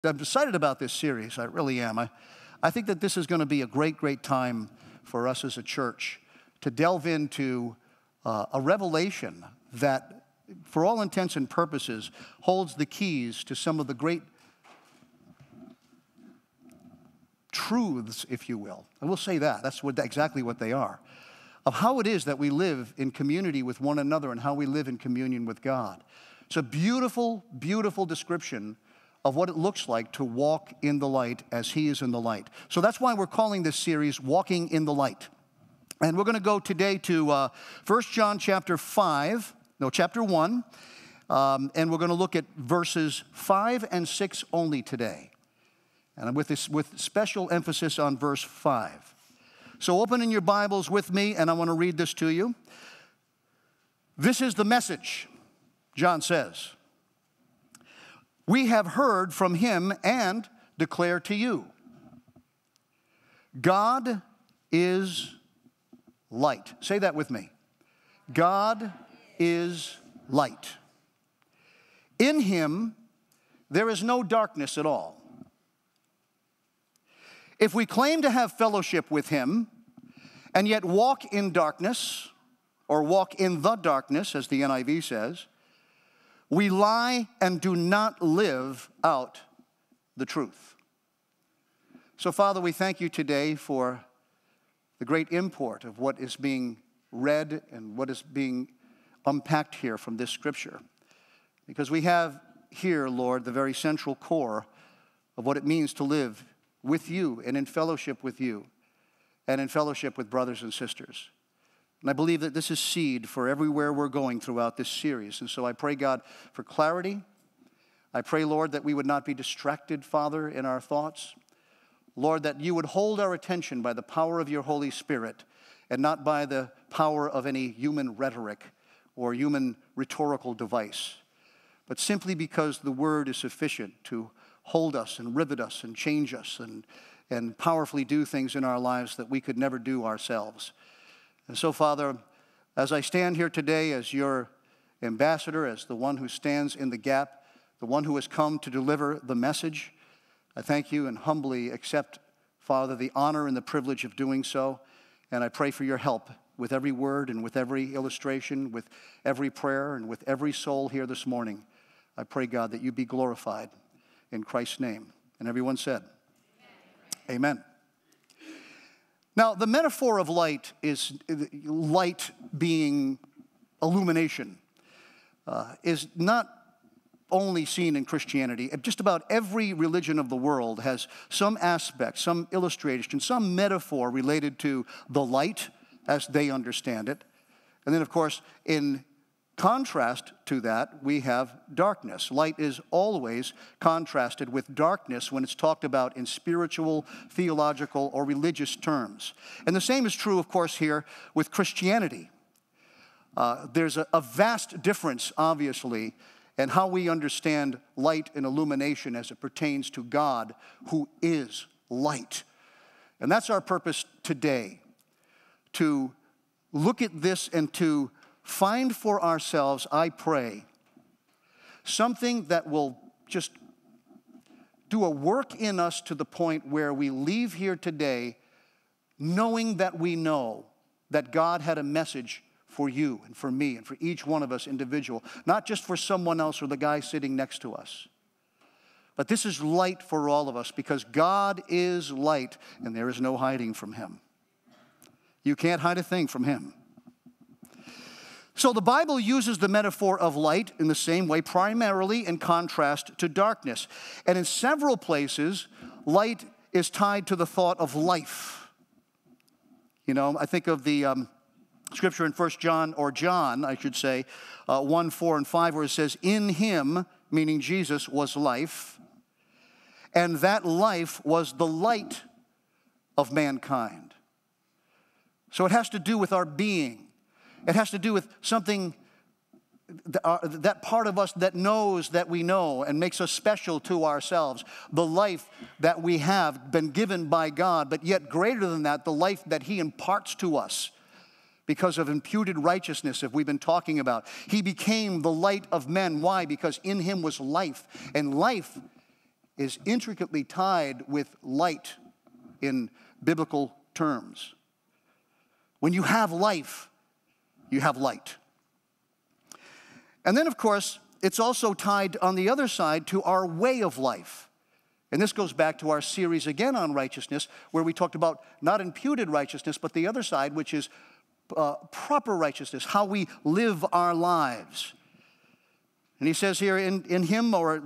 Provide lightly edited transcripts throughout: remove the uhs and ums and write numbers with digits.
I'm excited about this series. I really am. I think that this is going to be a great, great time for us as a church to delve into a revelation that, for all intents and purposes, holds the keys to some of the great truths, if you will. I will say that. That's exactly what they are. Of how it is that we live in community with one another and how we live in communion with God. It's a beautiful, beautiful description of what it looks like to walk in the light as He is in the light. So that's why we're calling this series Walking in the Light. And we're going to go today to 1 John chapter 1, and we're going to look at verses 5 and 6 only today. And with special emphasis on verse 5. So open in your Bibles with me, and I want to read this to you. This is the message, John says. We have heard from Him and declare to you. God is light. Say that with me. God is light. In Him, there is no darkness at all. If we claim to have fellowship with Him and yet walk in darkness, or walk in the darkness, as the NIV says, we lie and do not live out the truth. So, Father, we thank you today for the great import of what is being read and what is being unpacked here from this scripture. Because we have here, Lord, the very central core of what it means to live with you and in fellowship with you and in fellowship with brothers and sisters. And I believe that this is seed for everywhere we're going throughout this series. And so I pray, God, for clarity. I pray, Lord, that we would not be distracted, Father, in our thoughts. Lord, that you would hold our attention by the power of your Holy Spirit and not by the power of any human rhetoric or human rhetorical device, but simply because the word is sufficient to hold us and rivet us and change us and powerfully do things in our lives that we could never do ourselves. And so, Father, as I stand here today as your ambassador, as the one who stands in the gap, the one who has come to deliver the message, I thank you and humbly accept, Father, the honor and the privilege of doing so. And I pray for your help with every word and with every illustration, with every prayer and with every soul here this morning. I pray, God, that you be glorified in Christ's name. And everyone said, Amen. Now, the metaphor of light is light being illumination, is not only seen in Christianity. Just about every religion of the world has some aspect, some illustration, some metaphor related to the light as they understand it. And then, of course, in contrast to that, we have darkness. Light is always contrasted with darkness when it's talked about in spiritual, theological, or religious terms. And the same is true, of course, here with Christianity. There's a vast difference, obviously, in how we understand light and illumination as it pertains to God, who is light. And that's our purpose today, to look at this and to find for ourselves, I pray, something that will just do a work in us to the point where we leave here today knowing that we know that God had a message for you and for me and for each one of us individual, not just for someone else or the guy sitting next to us. But this is light for all of us because God is light and there is no hiding from Him. You can't hide a thing from Him. So the Bible uses the metaphor of light in the same way, primarily in contrast to darkness. And in several places, light is tied to the thought of life. You know, I think of the scripture in 1 John, or John, I should say, 1, 4, and 5, where it says, in Him, meaning Jesus, was life, and that life was the light of mankind. So it has to do with our being. It has to do with something, that part of us that knows that we know and makes us special to ourselves. The life that we have been given by God, but yet greater than that, the life that He imparts to us because of imputed righteousness that we've been talking about. He became the light of men. Why? Because in Him was life. And life is intricately tied with light in biblical terms. When you have life, you have light. And then, of course, it's also tied on the other side to our way of life. And this goes back to our series again on righteousness, where we talked about not imputed righteousness, but the other side, which is proper righteousness, how we live our lives. And he says here in him, or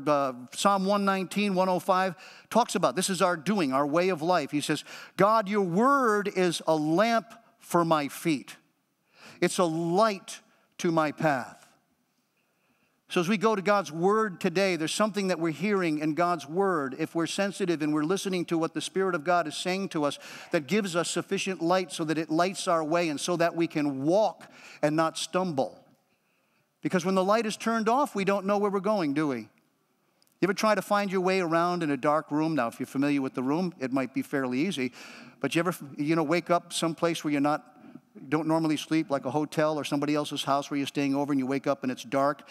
Psalm 119, 105, talks about this is our doing, our way of life. He says, God, your word is a lamp for my feet. It's a light to my path. So as we go to God's word today, there's something that we're hearing in God's word, if we're sensitive and we're listening to what the Spirit of God is saying to us, that gives us sufficient light so that it lights our way and so that we can walk and not stumble. Because when the light is turned off, we don't know where we're going, do we? You ever try to find your way around in a dark room? Now, if you're familiar with the room, it might be fairly easy. But you ever, wake up someplace where don't normally sleep, like a hotel or somebody else's house where you're staying over, and you wake up and it's dark,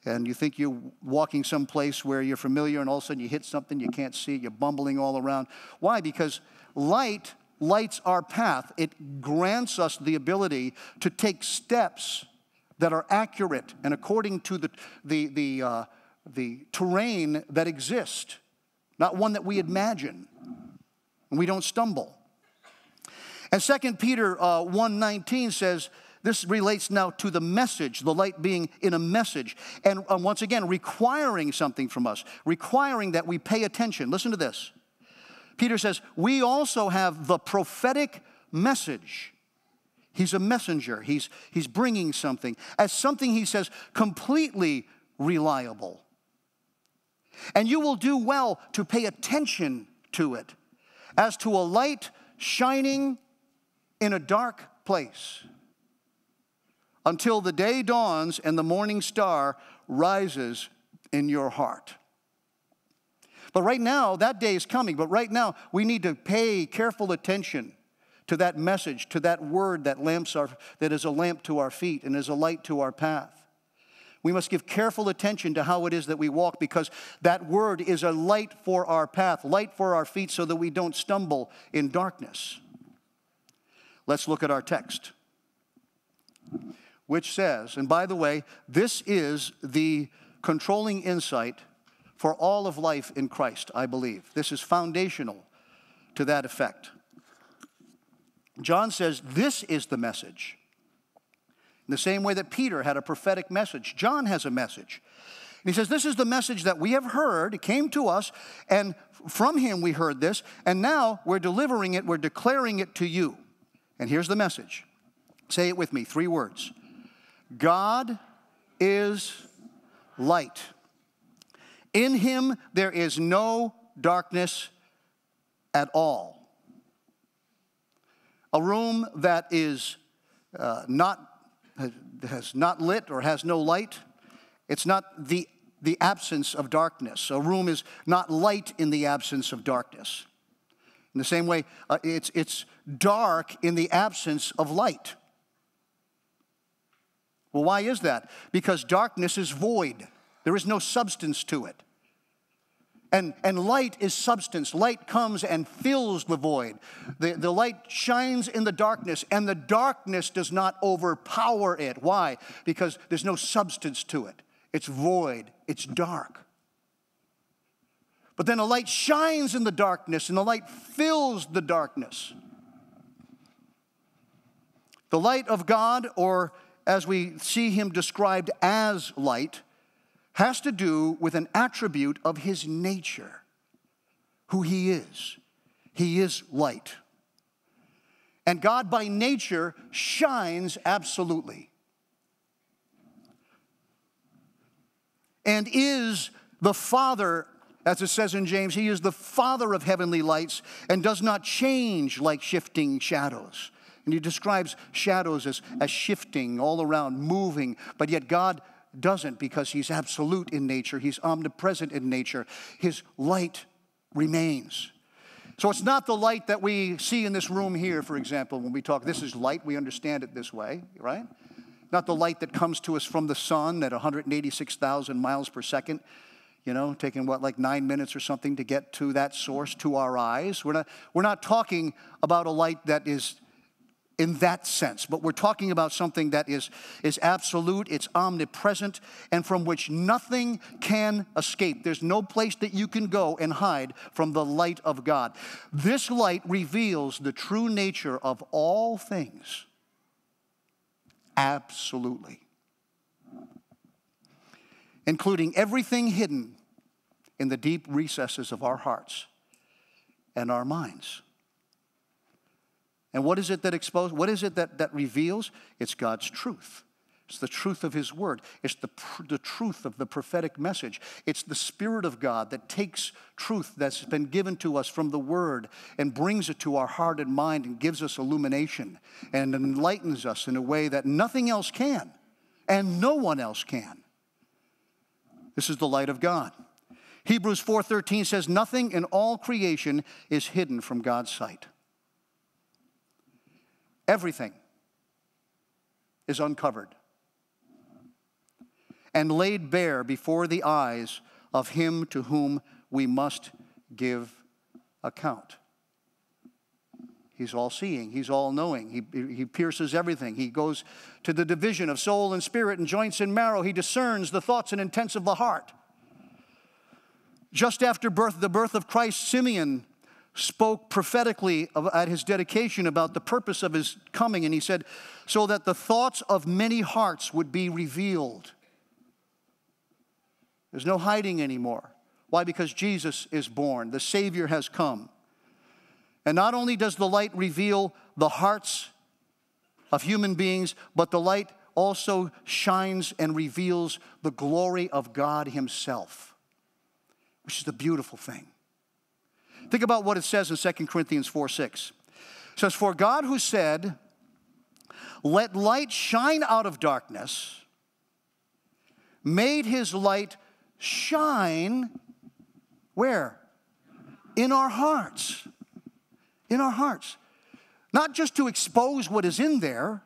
and you think you're walking someplace where you're familiar, and all of a sudden you hit something you can't see, you're bumbling all around. Why? Because light lights our path. It grants us the ability to take steps that are accurate and according to the terrain that exists, not one that we imagine, and we don't stumble. And 2 Peter 1:19 says, this relates now to the message, the light being in a message, and once again, requiring something from us, requiring that we pay attention. Listen to this. Peter says, we also have the prophetic message. He's a messenger. He's bringing something. As something, he says, completely reliable. And you will do well to pay attention to it, as to a light shining in a dark place, until the day dawns and the morning star rises in your heart. But right now, that day is coming, but right now, we need to pay careful attention to that message, to that word that is a lamp to our feet and is a light to our path. We must give careful attention to how it is that we walk, because that word is a light for our path, light for our feet, so that we don't stumble in darkness. Let's look at our text, which says, and by the way, this is the controlling insight for all of life in Christ, I believe. This is foundational to that effect. John says this is the message. In the same way that Peter had a prophetic message, John has a message. And he says, this is the message that we have heard. It came to us, and from him we heard this, and now we're delivering it, we're declaring it to you. And here's the message. Say it with me, 3 words. God is light. In him there is no darkness at all. A room that is has not lit or has no light, it's not the absence of darkness. A room is not light in the absence of darkness. In the same way, it's dark in the absence of light. Well, why is that? Because darkness is void. There is no substance to it. And light is substance. Light comes and fills the void. The light shines in the darkness, and the darkness does not overpower it. Why? Because there's no substance to it. It's void. It's dark. But then a light shines in the darkness, and the light fills the darkness. The light of God, or as we see him described as light, has to do with an attribute of his nature, who he is. He is light. And God by nature shines absolutely. And is the Father, as it says in James, he is the Father of heavenly lights and does not change like shifting shadows. And he describes shadows as shifting all around, moving, but yet God doesn't, because he's absolute in nature. He's omnipresent in nature. His light remains. So it's not the light that we see in this room here, for example, when we talk, this is light, we understand it this way, right? Not the light that comes to us from the sun at 186,000 miles per second. taking like 9 minutes or something to get to that source, to our eyes. We're not talking about a light that is in that sense, but we're talking about something that is absolute, it's omnipresent, and from which nothing can escape. There's no place that you can go and hide from the light of God. This light reveals the true nature of all things. Absolutely. Including everything hidden in the deep recesses of our hearts and our minds. And what is it that exposes? What is it that reveals? It's God's truth. It's the truth of His Word. It's the truth of the prophetic message. It's the Spirit of God that takes truth that's been given to us from the Word and brings it to our heart and mind and gives us illumination and enlightens us in a way that nothing else can and no one else can. This is the light of God. Hebrews 4:13 says, nothing in all creation is hidden from God's sight. Everything is uncovered and laid bare before the eyes of Him to whom we must give account. He's all-seeing. He's all-knowing. He pierces everything. He goes to the division of soul and spirit and joints and marrow. He discerns the thoughts and intents of the heart. Just after the birth of Christ, Simeon spoke prophetically at his dedication about the purpose of his coming, and he said, so that the thoughts of many hearts would be revealed. There's no hiding anymore. Why? Because Jesus is born. The Savior has come. And not only does the light reveal the hearts of human beings, but the light also shines and reveals the glory of God Himself, which is the beautiful thing. Think about what it says in 2 Corinthians 4:6. It says, for God who said, let light shine out of darkness, made His light shine, where? In our hearts. In our hearts. Not just to expose what is in there,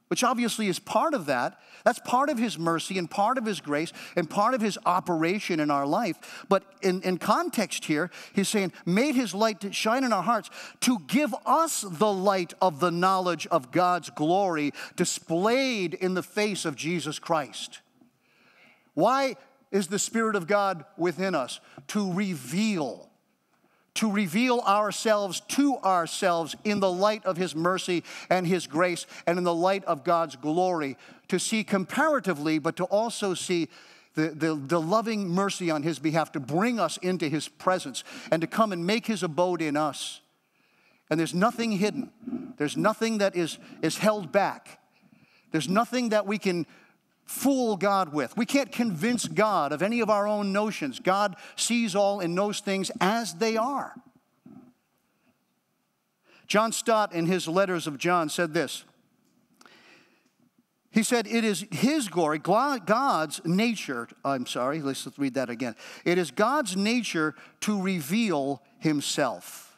which obviously is part of that. That's part of His mercy and part of His grace and part of His operation in our life. But in context here, He's saying, made His light to shine in our hearts to give us the light of the knowledge of God's glory displayed in the face of Jesus Christ. Why is the Spirit of God within us? To reveal ourselves to ourselves in the light of His mercy and His grace and in the light of God's glory, to see comparatively, but to also see the loving mercy on His behalf, to bring us into His presence and to come and make His abode in us. And there's nothing hidden. There's nothing that is held back. There's nothing that we can fool God with. We can't convince God of any of our own notions. God sees all and knows things as they are. John Stott, in his letters of John, said this. He said, it is His glory, God's nature, let's read that again. It is God's nature to reveal Himself,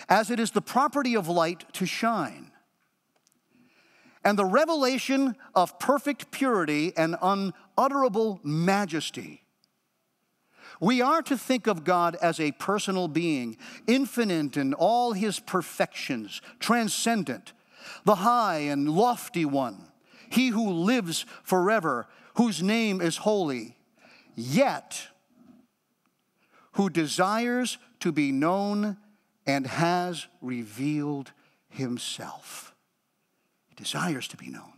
as it is the property of light to shine. And the revelation of perfect purity and unutterable majesty. We are to think of God as a personal being, infinite in all His perfections, transcendent, the high and lofty one, He who lives forever, whose name is holy, yet who desires to be known and has revealed Himself. Desires to be known.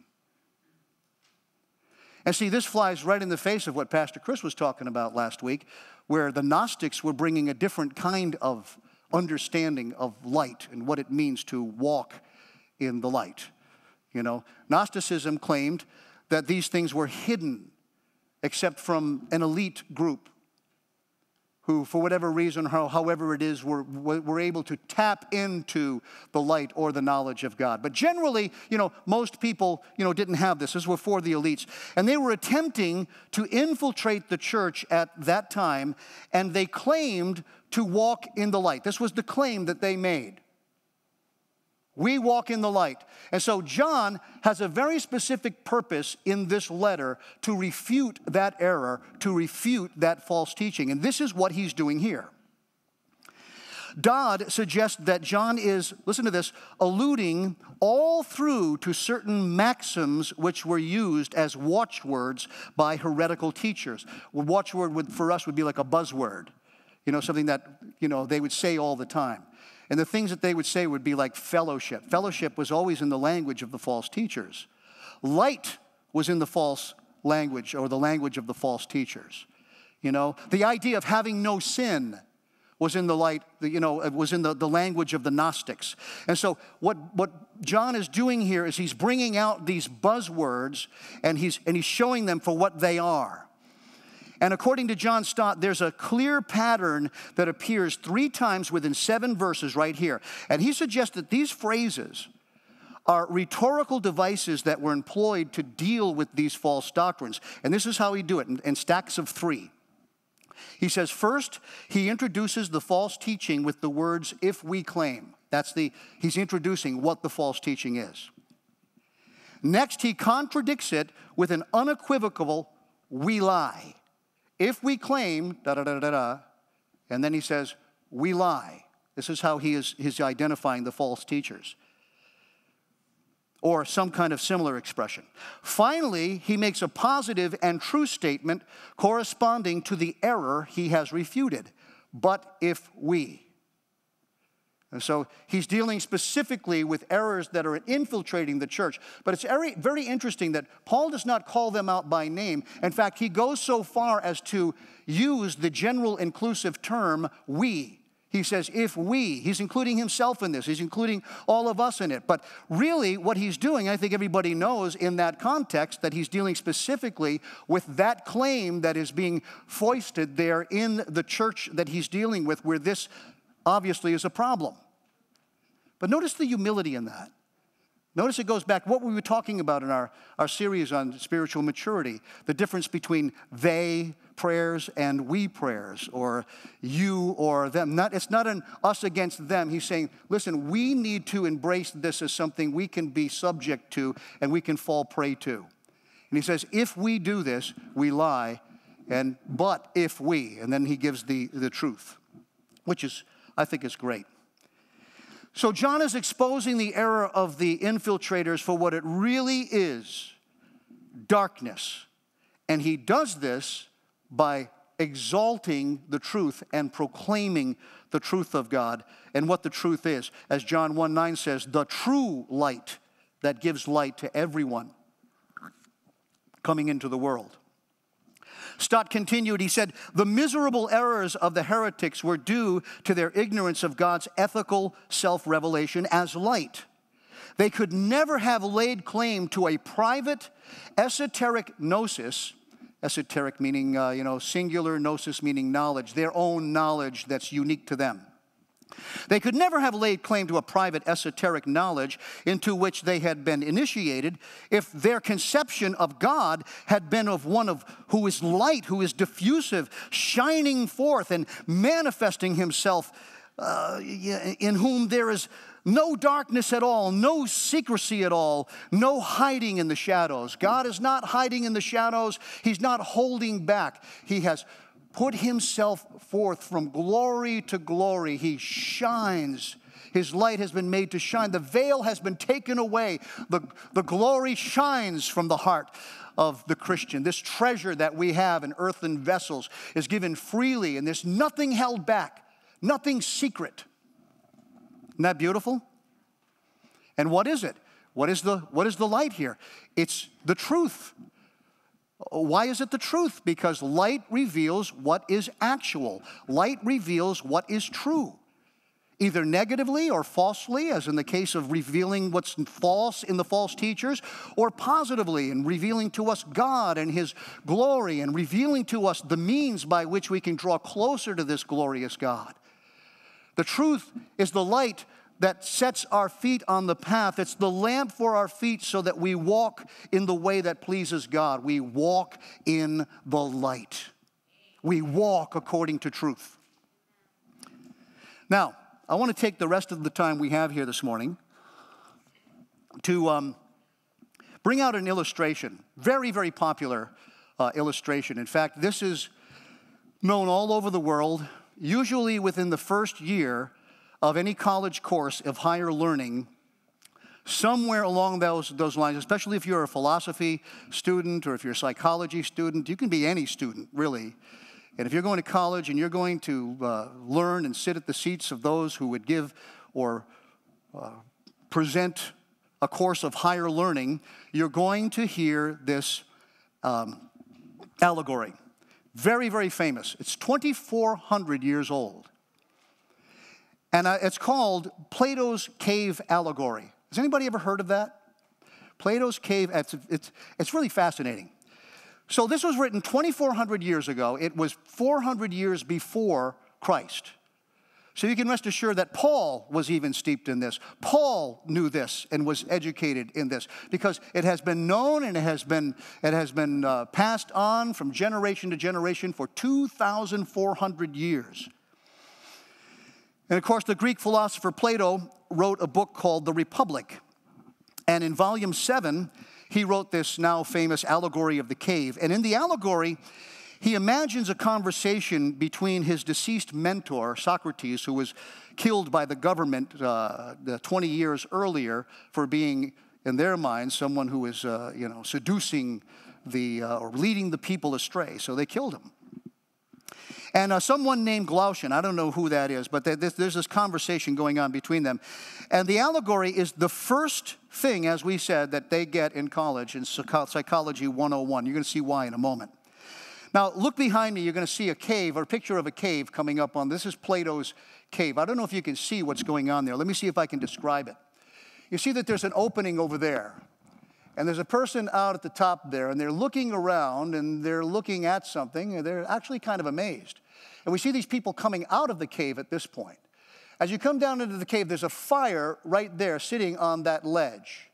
And see, this flies right in the face of what Pastor Chris was talking about last week, where the Gnostics were bringing a different kind of understanding of light and what it means to walk in the light. Gnosticism claimed that these things were hidden except from an elite group who, for whatever reason, however it is, were able to tap into the light or the knowledge of God. But generally, most people, didn't have this. This was for the elites. And they were attempting to infiltrate the church at that time, and they claimed to walk in the light. This was the claim that they made. We walk in the light. And so John has a very specific purpose in this letter to refute that error, to refute that false teaching. And this is what he's doing here. Dodd suggests that John is, listen to this, alluding all through to certain maxims which were used as watchwords by heretical teachers. A watchword for us would be like a buzzword, something that, they would say all the time. And the things that they would say would be like fellowship. Fellowship was always in the language of the false teachers. Light was in the false language, or the language of the false teachers. The idea of having no sin was in the light, it was in the language of the Gnostics. And so what John is doing here is he's bringing out these buzzwords and he's showing them for what they are. And according to John Stott, there's a clear pattern that appears 3 times within 7 verses right here. And he suggests that these phrases are rhetorical devices that were employed to deal with these false doctrines. And this is how he do it in stacks of 3. He says, first, he introduces the false teaching with the words, if we claim. He's introducing what the false teaching is. Next, he contradicts it with an unequivocal, we lie. If we claim, da-da-da-da-da, and then he says, we lie. This is how he's identifying the false teachers. Or some kind of similar expression. Finally, he makes a positive and true statement corresponding to the error he has refuted. But if we. And so he's dealing specifically with errors that are infiltrating the church. But it's very, very interesting that Paul does not call them out by name. In fact, he goes so far as to use the general inclusive term, we. He says, if we. He's including himself in this. He's including all of us in it. But really, what he's doing, I think everybody knows in that context, that he's dealing specifically with that claim that is being foisted there in the church that he's dealing with, where this obviously is a problem. But notice the humility in that. Notice it goes back, what we were talking about in our series on spiritual maturity, the difference between they prayers and we prayers, or you or them. It's not an us against them. He's saying, listen, we need to embrace this as something we can be subject to and we can fall prey to. And he says, if we do this, we lie, but if we, and then he gives the truth, which is, I think is great. So John is exposing the error of the infiltrators for what it really is, darkness. And he does this by exalting the truth and proclaiming the truth of God and what the truth is. As John 1:9 says, the true light that gives light to everyone coming into the world. Stott continued, he said, the miserable errors of the heretics were due to their ignorance of God's ethical self-revelation as light. They could never have laid claim to a private, esoteric gnosis, esoteric meaning, singular, gnosis meaning knowledge, their own knowledge that's unique to them. They could never have laid claim to a private esoteric knowledge into which they had been initiated if their conception of God had been of one who is light, who is diffusive, shining forth and manifesting himself, in whom there is no darkness at all, no secrecy at all, no hiding in the shadows. God is not hiding in the shadows. He's not holding back. He has put himself forth from glory to glory. He shines. His light has been made to shine. The veil has been taken away. The glory shines from the heart of the Christian. This treasure that we have in earthen vessels is given freely, and there's nothing held back, nothing secret. Isn't that beautiful? And what is it? What is the light here? It's the truth. Why is it the truth? Because light reveals what is actual. Light reveals what is true, either negatively or falsely, as in the case of revealing what's false in the false teachers, or positively in revealing to us God and His glory and revealing to us the means by which we can draw closer to this glorious God. The truth is the light that sets our feet on the path. It's the lamp for our feet so that we walk in the way that pleases God. We walk in the light. We walk according to truth. Now, I want to take the rest of the time we have here this morning to bring out an illustration, very, very popular illustration. In fact, this is known all over the world, usually within the first year of any college course of higher learning. Somewhere along those lines, especially if you're a philosophy student or if you're a psychology student, you can be any student, really. And if you're going to college and you're going to learn and sit at the seats of those who would give or present a course of higher learning, you're going to hear this allegory. Very, very famous. It's 2,400 years old. And it's called Plato's Cave Allegory. Has anybody ever heard of that? Plato's Cave, it's really fascinating. So this was written 2,400 years ago. It was 400 years before Christ. So you can rest assured that Paul was even steeped in this. Paul knew this and was educated in this because it has been known and it has been passed on from generation to generation for 2,400 years. And of course, the Greek philosopher Plato wrote a book called The Republic. And in volume 7, he wrote this now famous allegory of the cave. And in the allegory, he imagines a conversation between his deceased mentor, Socrates, who was killed by the government 20 years earlier for being, in their minds, someone who was seducing or leading the people astray. So they killed him. And someone named Glaucian, I don't know who that is, but there's this conversation going on between them. And the allegory is the first thing, as we said, that they get in college in Psychology 101. You're going to see why in a moment. Now, look behind me. You're going to see a cave, or a picture of a cave coming up on. This is Plato's cave. I don't know if you can see what's going on there. Let me see if I can describe it. You see that there's an opening over there. And there's a person out at the top there, and they're looking around, and they're looking at something, and they're actually kind of amazed. And we see these people coming out of the cave at this point. As you come down into the cave, there's a fire right there sitting on that ledge.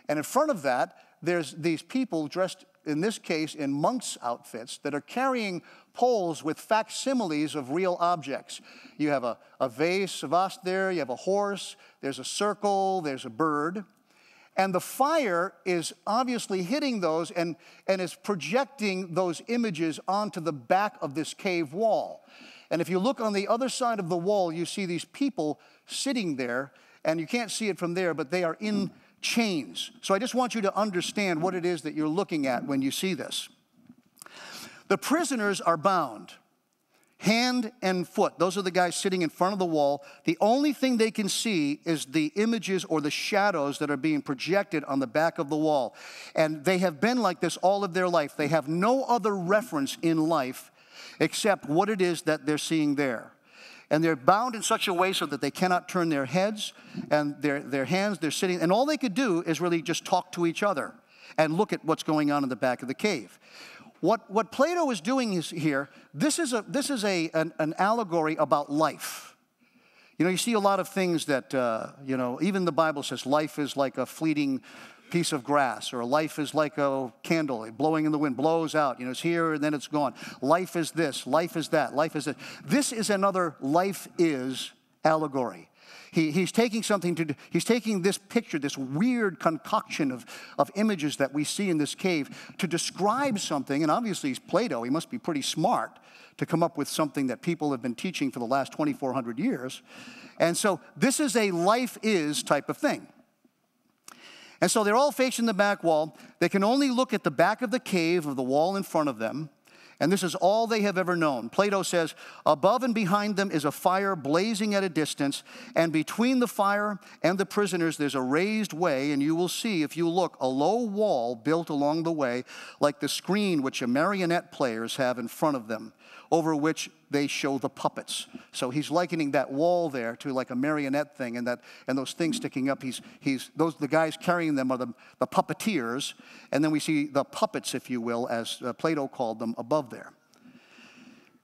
And in front of that, there's these people dressed, in this case, in monks' outfits that are carrying poles with facsimiles of real objects. You have a vase there, you have a horse, there's a circle, there's a bird. And the fire is obviously hitting those and is projecting those images onto the back of this cave wall. And if you look on the other side of the wall, you see these people sitting there, and you can't see it from there, but they are in chains. So I just want you to understand what it is that you're looking at when you see this. The prisoners are bound, hand and foot. Those are the guys sitting in front of the wall. The only thing they can see is the images or the shadows that are being projected on the back of the wall. And they have been like this all of their life. They have no other reference in life except what it is that they're seeing there. And they're bound in such a way so that they cannot turn their heads and their hands. They're sitting, and all they could do is really just talk to each other and look at what's going on in the back of the cave. What Plato is doing here, this is an allegory about life. You know, you see a lot of things that, even the Bible says life is like a fleeting piece of grass, or life is like a candle blowing in the wind, blows out, it's here and then it's gone. Life is this, life is that, life is this. This is another life is allegory. He's taking he's taking this picture, this weird concoction of images that we see in this cave to describe something, and obviously he's Plato, he must be pretty smart to come up with something that people have been teaching for the last 2,400 years. And so this is a life is type of thing. And so they're all facing the back wall. They can only look at the back of the cave of the wall in front of them. And this is all they have ever known. Plato says, above and behind them is a fire blazing at a distance, and between the fire and the prisoners there's a raised way, and you will see, if you look, a low wall built along the way, like the screen which a marionette players have in front of them, over which they show the puppets. So he's likening that wall there to like a marionette thing, and those things sticking up. The guys carrying them are the puppeteers, and then we see the puppets, if you will, as Plato called them, above there.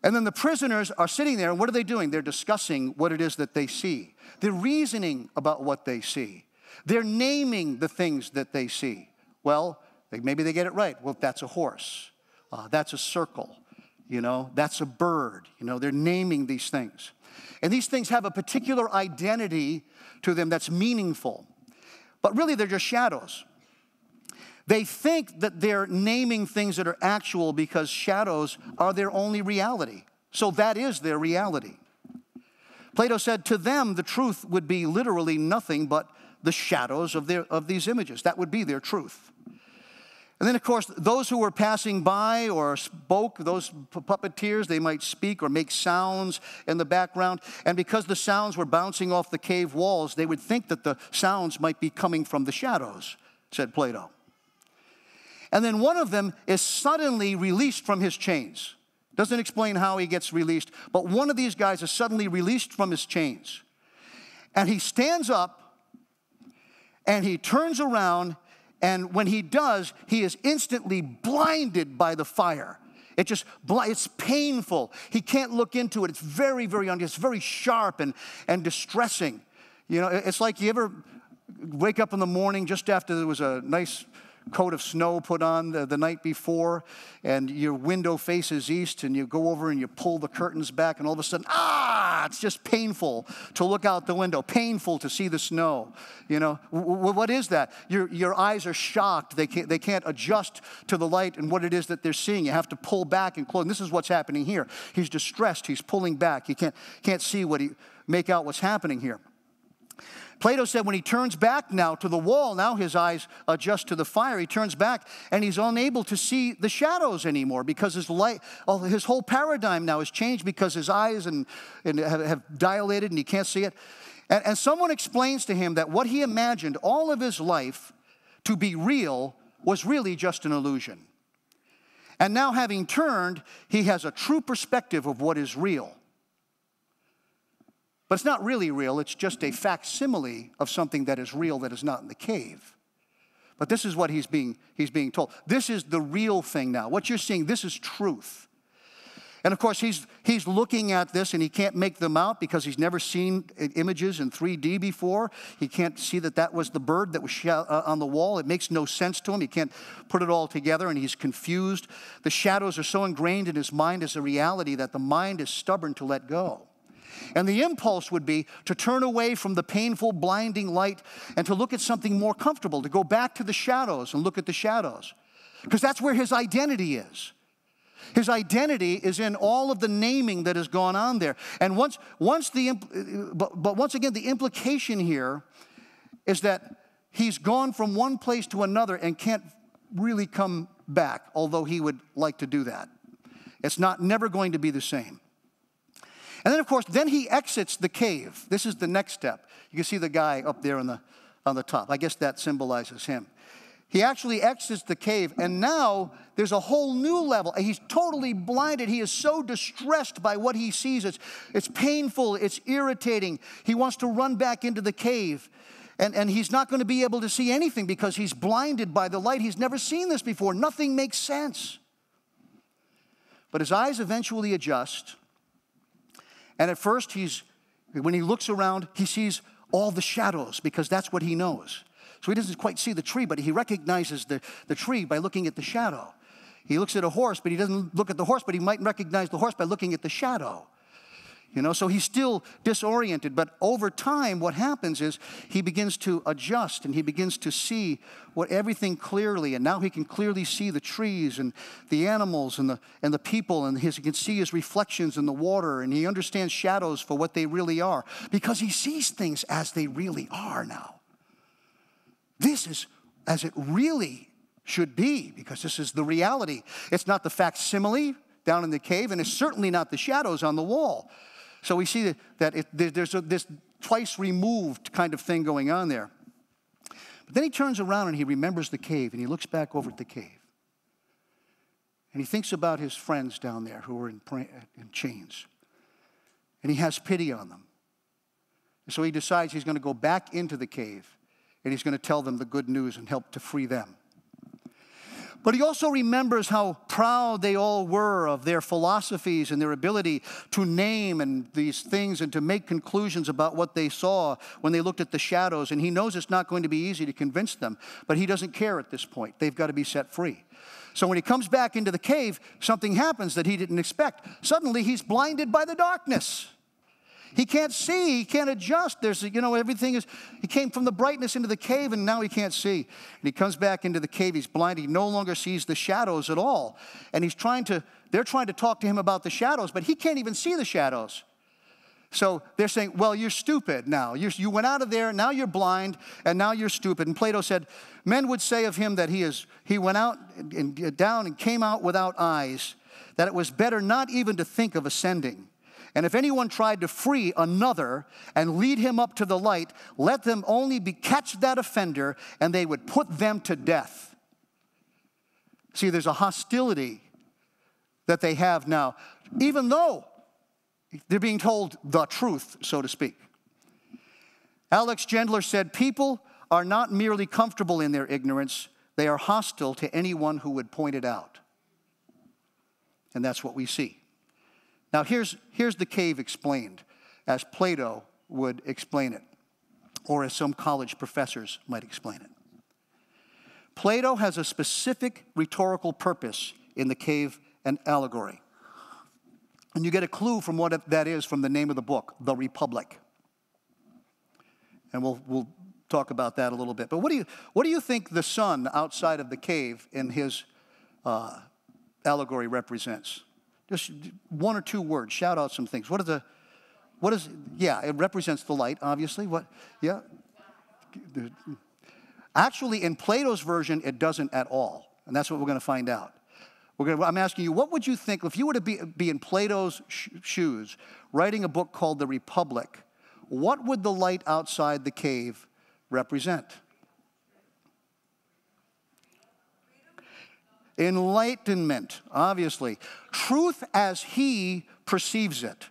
And then the prisoners are sitting there, and what are they doing? They're discussing what it is that they see. They're reasoning about what they see. They're naming the things that they see. Well, maybe they get it right. Well, that's a horse. That's a circle. That's a bird. They're naming these things. And these things have a particular identity to them that's meaningful. but really they're just shadows. They think that they're naming things that are actual because shadows are their only reality. So that is their reality. Plato said to them the truth would be literally nothing but the shadows of these images. That would be their truth. And then, of course, those who were passing by or spoke, those puppeteers, they might speak or make sounds in the background. And because the sounds were bouncing off the cave walls, they would think that the sounds might be coming from the shadows, said Plato. And then one of them is suddenly released from his chains. Doesn't explain how he gets released, but one of these guys is suddenly released from his chains. And he stands up and he turns around, and when he does, he is instantly blinded by the fire. It's painful. He can't look into it. It's very, it's very sharp and distressing. You know, it's like you ever wake up in the morning just after there was a nice coat of snow put on the night before, and your window faces east, and you go over and you pull the curtains back, and all of a sudden, it's just painful to look out the window, painful to see the snow. You know, what is that? Your eyes are shocked. They can't adjust to the light and what it is that they're seeing. You have to pull back and close. And this is what's happening here. He's distressed. He's pulling back. He can't see make out what's happening here. Plato said when he turns back now to the wall, now his eyes adjust to the fire. He turns back and he's unable to see the shadows anymore because his whole paradigm now has changed because his eyes have dilated and he can't see it. And someone explains to him that what he imagined all of his life to be real was really just an illusion. And now having turned, he has a true perspective of what is real. But it's not really real. It's just a facsimile of something that is real that is not in the cave. But this is what he's being told. This is the real thing now. What you're seeing, this is truth. And of course, he's looking at this and he can't make them out because he's never seen images in 3D before. He can't see that was the bird that was on the wall. It makes no sense to him. He can't put it all together and he's confused. The shadows are so ingrained in his mind as a reality that the mind is stubborn to let go. And the impulse would be to turn away from the painful, blinding light and to look at something more comfortable, to go back to the shadows and look at the shadows. Because that's where his identity is. His identity is in all of the naming that has gone on there. And once again, the implication here is that he's gone from one place to another and can't really come back, although he would like to do that. It's never going to be the same. And then, of course, he exits the cave. This is the next step. You can see the guy up there on the top. I guess that symbolizes him. He actually exits the cave, and now there's a whole new level. He's totally blinded. He is so distressed by what he sees. It's painful. It's irritating. He wants to run back into the cave, and he's not going to be able to see anything because he's blinded by the light. He's never seen this before. Nothing makes sense. But his eyes eventually adjust. And at first, when he looks around, he sees all the shadows because that's what he knows. So he doesn't quite see the tree, but he recognizes the tree by looking at the shadow. He looks at a horse, but he doesn't look at the horse, but he might recognize the horse by looking at the shadow. You know, so he's still disoriented, but over time what happens is he begins to adjust and he begins to see everything clearly, and now he can clearly see the trees and the animals and the people, and he can see his reflections in the water, and he understands shadows for what they really are because he sees things as they really are now. This is as it really should be because this is the reality. It's not the facsimile down in the cave, and it's certainly not the shadows on the wall. So we see that there's this twice removed kind of thing going on there. But then he turns around and he remembers the cave, and he looks back over at the cave. And he thinks about his friends down there who are in chains. And he has pity on them. And so he decides he's going to go back into the cave, and he's going to tell them the good news and help to free them. But he also remembers how proud they all were of their philosophies and their ability to name and these things and to make conclusions about what they saw when they looked at the shadows. And he knows it's not going to be easy to convince them, but he doesn't care at this point. They've got to be set free. So when he comes back into the cave, something happens that he didn't expect. Suddenly he's blinded by the darkness. He can't see, he can't adjust. There's, everything is, he came from the brightness into the cave and now he can't see. And he comes back into the cave, he's blind, he no longer sees the shadows at all. And they're trying to talk to him about the shadows, but he can't even see the shadows. So they're saying, well, you're stupid now. You went out of there, now you're blind, and now you're stupid. And Plato said, men would say of him that he went out and down and came out without eyes, that it was better not even to think of ascending. And if anyone tried to free another and lead him up to the light, let them only catch that offender, and they would put them to death. See, there's a hostility that they have now, even though they're being told the truth, so to speak. Alex Gendler said, people are not merely comfortable in their ignorance, they are hostile to anyone who would point it out. And that's what we see. Now here's the cave explained, as Plato would explain it, or as some college professors might explain it. Plato has a specific rhetorical purpose in the cave and allegory. And you get a clue from what that is from the name of the book, The Republic. And we'll talk about that a little bit. But what do you think the sun outside of the cave in his allegory represents? Just one or two words. Shout out some things. Yeah, it represents the light, obviously. Yeah. Actually, in Plato's version, it doesn't at all. And that's what we're going to find out. I'm asking you, what would you think, if you were to be in Plato's shoes, writing a book called The Republic, what would the light outside the cave represent? Enlightenment, obviously. Truth as he perceives it.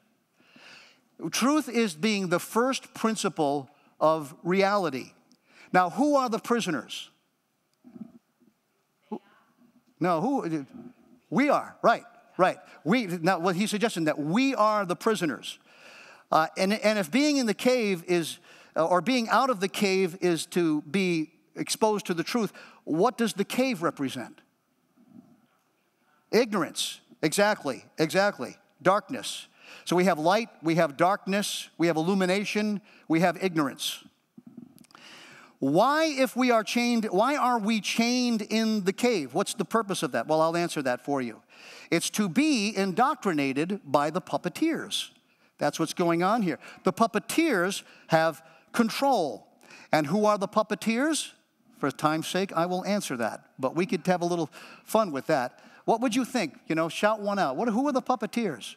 Truth is being the first principle of reality. Now, who are the prisoners? We are, right. Now, he's suggesting that we are the prisoners. And if being in the cave or being out of the cave is to be exposed to the truth, what does the cave represent? Ignorance, exactly. Darkness. So we have light, we have darkness, we have illumination, we have ignorance. Why are we chained in the cave? What's the purpose of that? Well, I'll answer that for you. It's to be indoctrinated by the puppeteers. That's what's going on here. The puppeteers have control. And who are the puppeteers? For time's sake, I will answer that. But we could have a little fun with that. What would you think? Shout one out. Who are the puppeteers?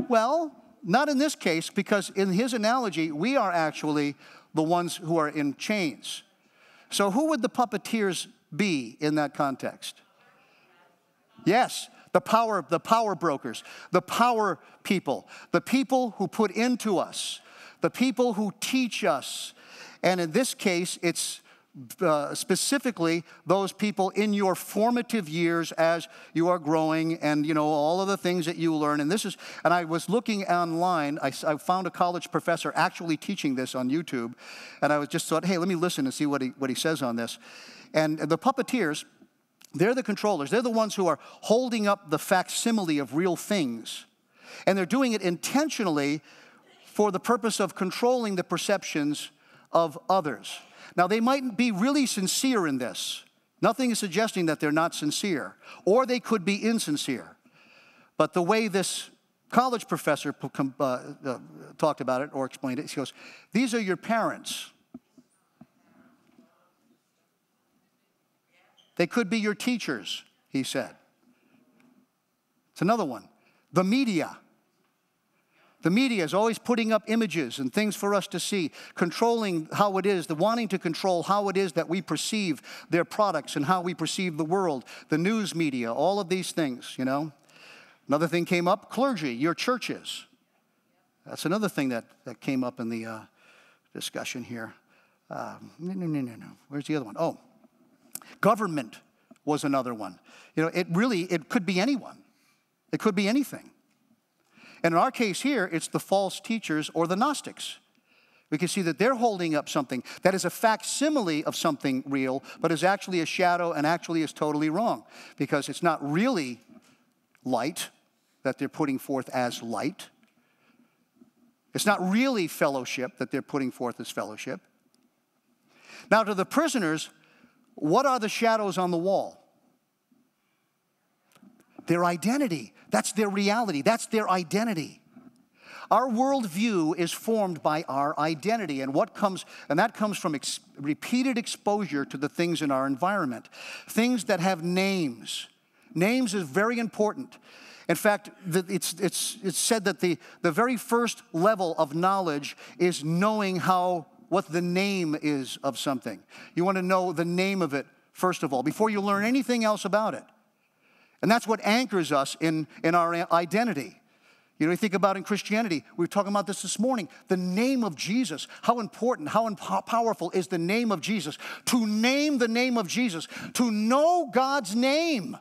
Well, not in this case, because in his analogy, we are actually the ones who are in chains. So who would the puppeteers be in that context? Yes, the power brokers, the power people, the people who put into us, the people who teach us. And in this case, it's specifically those people in your formative years as you are growing, and all of the things that you learn. And I was looking online. I found a college professor actually teaching this on YouTube, and I just thought, hey, let me listen and see what he says on this. And the puppeteers, they're the controllers. They're the ones who are holding up the facsimile of real things, and they're doing it intentionally for the purpose of controlling the perceptions of others. Now, they might be really sincere in this. Nothing is suggesting that they're not sincere, or they could be insincere. But the way this college professor talked about it or explained it, he goes, these are your parents. They could be your teachers, he said. It's another one. The media. The media is always putting up images and things for us to see, controlling how it is, wanting to control how it is that we perceive their products and how we perceive the world. The news media, all of these things, Another thing came up, clergy, your churches. That's another thing that came up in the discussion here. No. Where's the other one? Oh, government was another one. It could be anyone. It could be anything. And in our case here, it's the false teachers or the Gnostics. We can see that they're holding up something that is a facsimile of something real, but is actually a shadow and actually is totally wrong, because it's not really light that they're putting forth as light. It's not really fellowship that they're putting forth as fellowship. Now, to the prisoners, what are the shadows on the wall? Their identity. That's their reality. That's their identity. Our worldview is formed by our identity, and that comes from repeated exposure to the things in our environment. Things that have names. Names is very important. In fact, it's said that the very first level of knowledge is knowing what the name is of something. You want to know the name of it, first of all, before you learn anything else about it. And that's what anchors us in our identity. You know, you think about in Christianity, we were talking about this morning, the name of Jesus. How important, how powerful is the name of Jesus? To name the name of Jesus, to know God's name.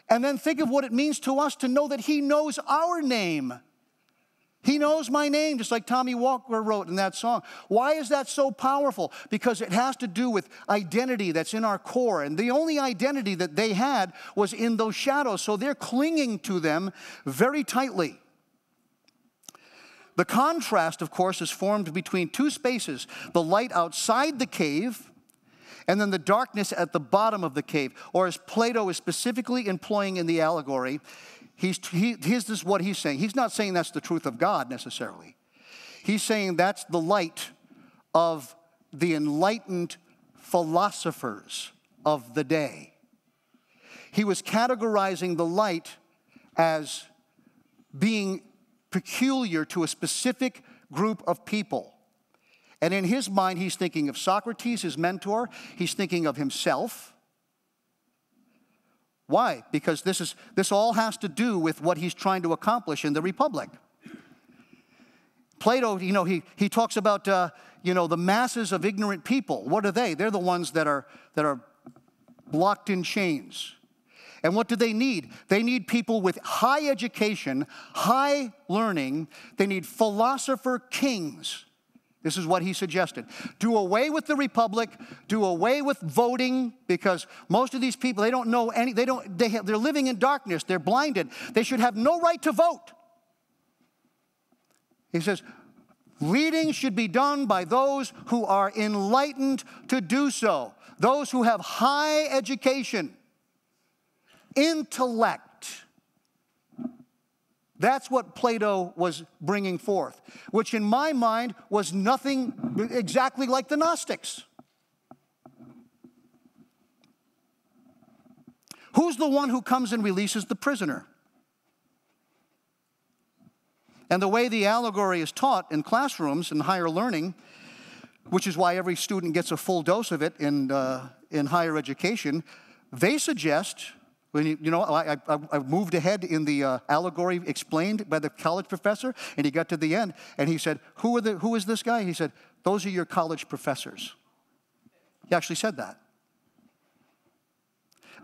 And then think of what it means to us to know that He knows our name. He knows my name, just like Tommy Walker wrote in that song. Why is that so powerful? Because it has to do with identity that's in our core. And the only identity that they had was in those shadows. So they're clinging to them very tightly. The contrast, of course, is formed between two spaces. The light outside the cave and then the darkness at the bottom of the cave. Or as Plato is specifically employing in the allegory, this is what he's saying. He's not saying that's the truth of God necessarily. He's saying that's the light of the enlightened philosophers of the day. He was categorizing the light as being peculiar to a specific group of people. And in his mind, he's thinking of Socrates, his mentor. He's thinking of himself. Why? Because this all has to do with what he's trying to accomplish in the Republic. Plato, he talks about, the masses of ignorant people. What are they? They're the ones that are locked in chains. And what do they need? They need people with high education, high learning. They need philosopher kings. This is what he suggested. Do away with the Republic. Do away with voting, because most of these people, they don't know they're living in darkness. They're blinded. They should have no right to vote. He says, leading should be done by those who are enlightened to do so. Those who have high education, intellect. That's what Plato was bringing forth, which in my mind was nothing exactly like the Gnostics. Who's the one who comes and releases the prisoner? And the way the allegory is taught in classrooms in higher learning, which is why every student gets a full dose of it in higher education, they suggest... I moved ahead in the allegory explained by the college professor, and he got to the end, and he said, who is this guy? He said, those are your college professors. He actually said that.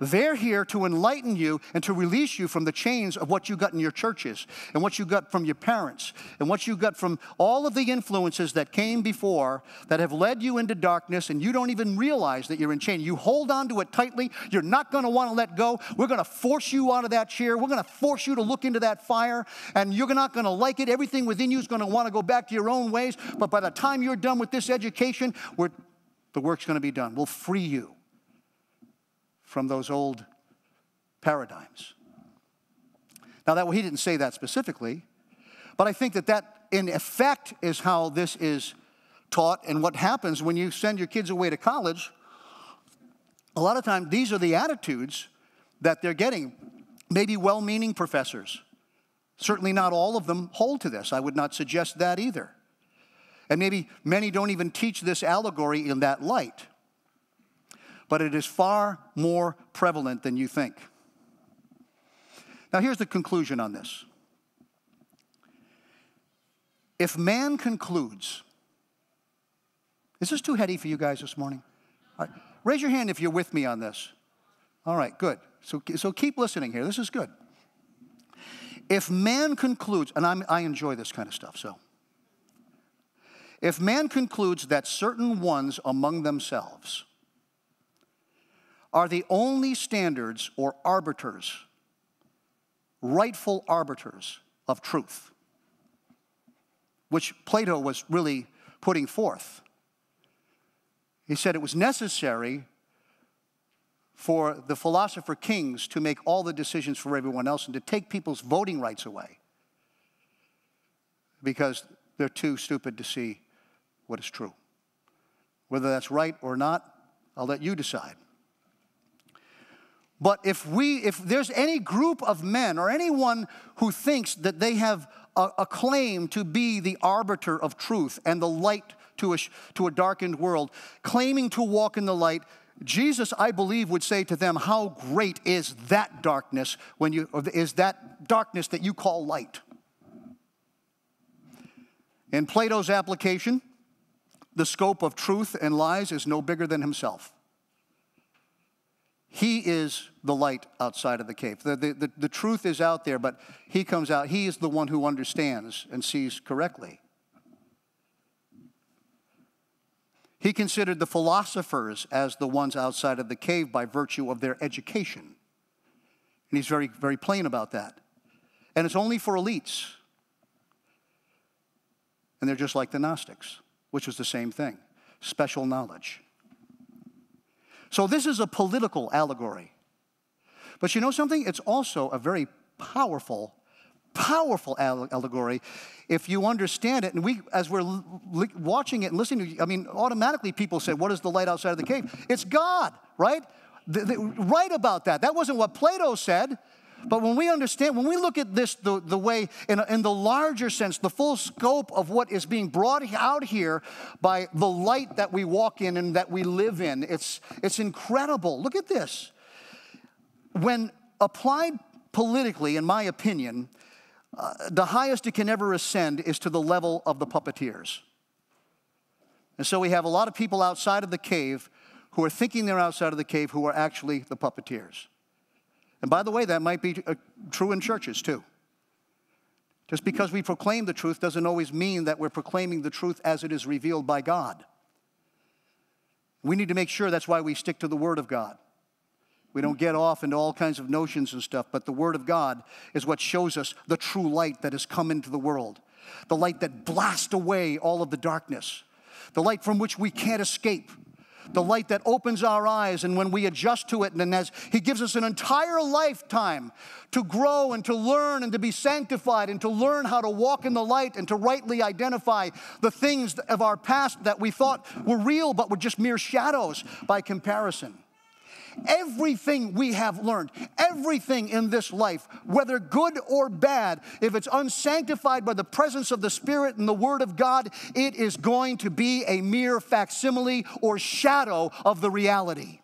They're here to enlighten you and to release you from the chains of what you got in your churches and what you got from your parents and what you got from all of the influences that came before that have led you into darkness, and you don't even realize that you're in chains. You hold on to it tightly. You're not going to want to let go. We're going to force you out of that chair. We're going to force you to look into that fire, and you're not going to like it. Everything within you is going to want to go back to your own ways. But by the time you're done with this education, the work's going to be done. We'll free you from those old paradigms. Now, he didn't say that specifically, but I think that in effect is how this is taught. And what happens when you send your kids away to college, a lot of times these are the attitudes that they're getting. Maybe well-meaning professors. Certainly not all of them hold to this. I would not suggest that either. And maybe many don't even teach this allegory in that light. But it is far more prevalent than you think. Now, here's the conclusion on this. If man concludes, is this too heady for you guys this morning? All right, raise your hand if you're with me on this. All right, good. So keep listening here. This is good. If man concludes, and I enjoy this kind of stuff, so. If man concludes that certain ones among themselves are the only standards or arbiters, rightful arbiters of truth, which Plato was really putting forth. He said it was necessary for the philosopher kings to make all the decisions for everyone else and to take people's voting rights away because they're too stupid to see what is true. Whether that's right or not, I'll let you decide. But if there's any group of men or anyone who thinks that they have a claim to be the arbiter of truth and the light to a darkened world, claiming to walk in the light, Jesus, I believe, would say to them, how great is that darkness that you call light? In Plato's application, the scope of truth and lies is no bigger than himself. He is the light outside of the cave. The truth is out there, but he comes out. He is the one who understands and sees correctly. He considered the philosophers as the ones outside of the cave by virtue of their education. And he's very, very plain about that. And it's only for elites. And they're just like the Gnostics, which was the same thing, special knowledge. So this is a political allegory. But you know something? It's also a very powerful allegory if you understand it. And we, as we're watching it and listening to, automatically people say, what is the light outside of the cave? It's God, right? Right about that. That wasn't what Plato said. But when we understand, when we look at this the way, in the larger sense, the full scope of what is being brought out here by the light that we walk in and that we live in, it's incredible. Look at this. When applied politically, in my opinion, the highest it can ever ascend is to the level of the puppeteers. And so we have a lot of people outside of the cave who are thinking they're outside of the cave who are actually the puppeteers. And by the way, that might be true in churches too. Just because we proclaim the truth doesn't always mean that we're proclaiming the truth as it is revealed by God. We need to make sure that's why we stick to the Word of God. We don't get off into all kinds of notions and stuff, but the Word of God is what shows us the true light that has come into the world. The light that blasts away all of the darkness. The light from which we can't escape. The light that opens our eyes, and when we adjust to it, and as He gives us an entire lifetime to grow and to learn and to be sanctified and to learn how to walk in the light and to rightly identify the things of our past that we thought were real but were just mere shadows by comparison. Everything we have learned, everything in this life, whether good or bad, if it's unsanctified by the presence of the Spirit and the Word of God, it is going to be a mere facsimile or shadow of the reality.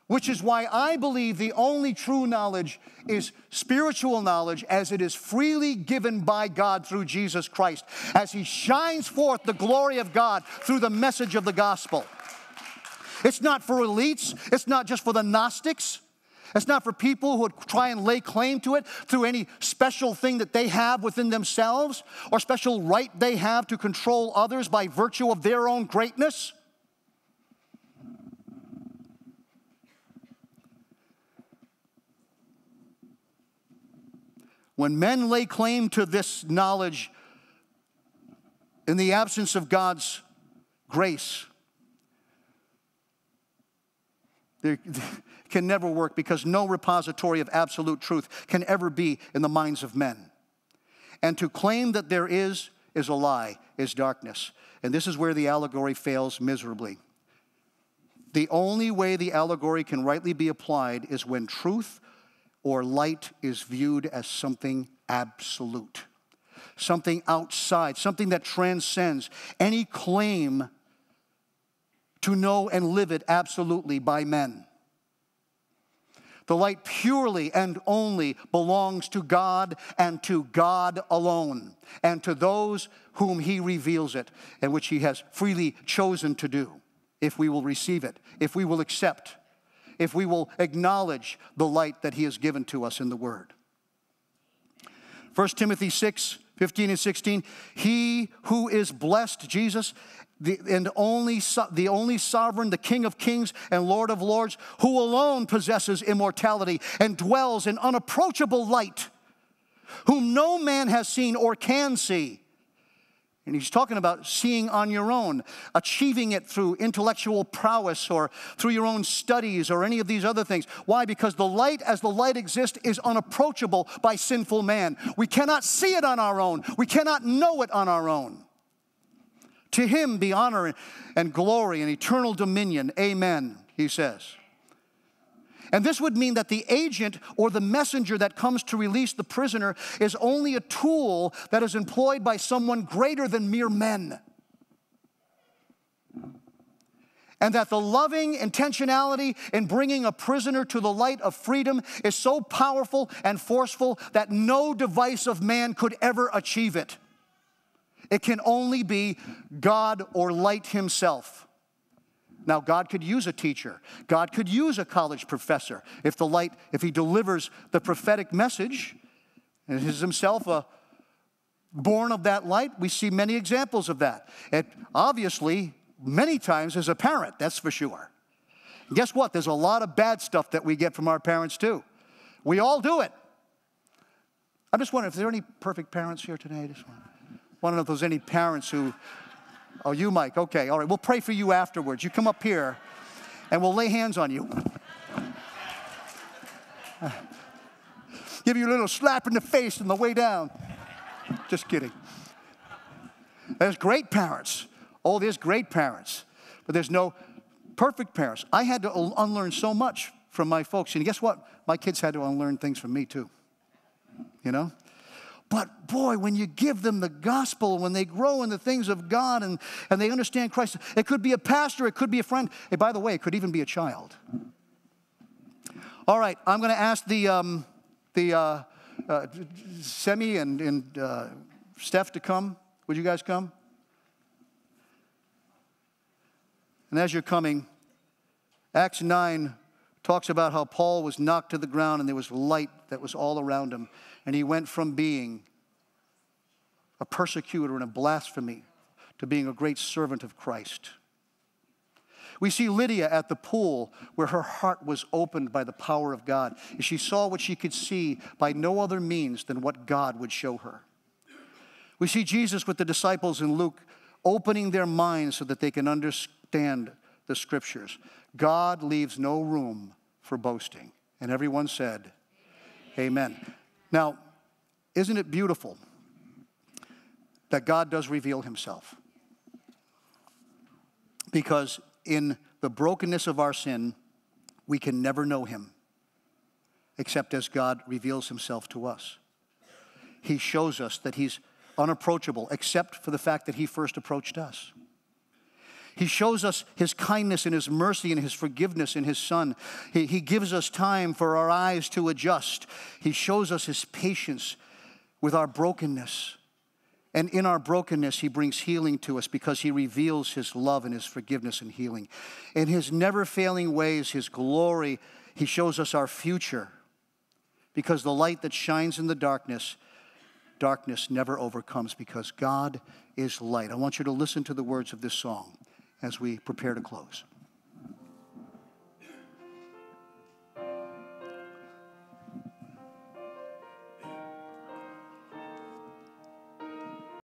Which is why I believe the only true knowledge is spiritual knowledge as it is freely given by God through Jesus Christ, as He shines forth the glory of God through the message of the gospel. It's not for elites. It's not just for the Gnostics. It's not for people who would try and lay claim to it through any special thing that they have within themselves or special right they have to control others by virtue of their own greatness. When men lay claim to this knowledge in the absence of God's grace, it can never work because no repository of absolute truth can ever be in the minds of men. And to claim that there is a lie, is darkness. And this is where the allegory fails miserably. The only way the allegory can rightly be applied is when truth or light is viewed as something absolute, something outside, something that transcends any claim to know and live it absolutely by men. The light purely and only belongs to God and to God alone, and to those whom He reveals it, and which He has freely chosen to do, if we will receive it, if we will accept, if we will acknowledge the light that He has given to us in the Word. 1 Timothy 6:15 and 16, He who is blessed, Jesus, the only sovereign, the King of kings and Lord of lords, who alone possesses immortality and dwells in unapproachable light, whom no man has seen or can see. And he's talking about seeing on your own, achieving it through intellectual prowess or through your own studies or any of these other things. Why? Because the light, as the light exists, is unapproachable by sinful man. We cannot see it on our own. We cannot know it on our own. To him be honor and glory and eternal dominion. Amen, he says. And this would mean that the agent or the messenger that comes to release the prisoner is only a tool that is employed by someone greater than mere men. And that the loving intentionality in bringing a prisoner to the light of freedom is so powerful and forceful that no device of man could ever achieve it. It can only be God or light himself. Now, God could use a teacher. God could use a college professor. If he delivers the prophetic message, and is himself born of that light, we see many examples of that. It obviously, many times, is a parent, that's for sure. And guess what? There's a lot of bad stuff that we get from our parents, too. We all do it. I'm just wondering if there are any perfect parents here today. I just want to know if there's any parents who... Oh, you, Mike. Okay, all right. We'll pray for you afterwards. You come up here, and we'll lay hands on you. Give you a little slap in the face on the way down. Just kidding. There's great parents. Oh, there's great parents. But there's no perfect parents. I had to unlearn so much from my folks. And guess what? My kids had to unlearn things from me, too. You know? But boy, when you give them the gospel, when they grow in the things of God and they understand Christ, it could be a pastor, it could be a friend. Hey, by the way, it could even be a child. All right, I'm going to ask Semi and Steph to come. Would you guys come? And as you're coming, Acts 9 talks about how Paul was knocked to the ground and there was light that was all around him. And he went from being a persecutor and a blasphemy to being a great servant of Christ. We see Lydia at the pool where her heart was opened by the power of God. And she saw what she could see by no other means than what God would show her. We see Jesus with the disciples in Luke opening their minds so that they can understand the scriptures. God leaves no room for boasting. And everyone said, Amen. Now, isn't it beautiful that God does reveal himself? Because in the brokenness of our sin, we can never know him except as God reveals himself to us. He shows us that he's unapproachable except for the fact that he first approached us. He shows us his kindness and his mercy and his forgiveness in his Son. He gives us time for our eyes to adjust. He shows us his patience with our brokenness. And in our brokenness, he brings healing to us because he reveals his love and his forgiveness and healing. In his never-failing ways, his glory, he shows us our future. Because the light that shines in the darkness, darkness never overcomes because God is light. I want you to listen to the words of this song as we prepare to close.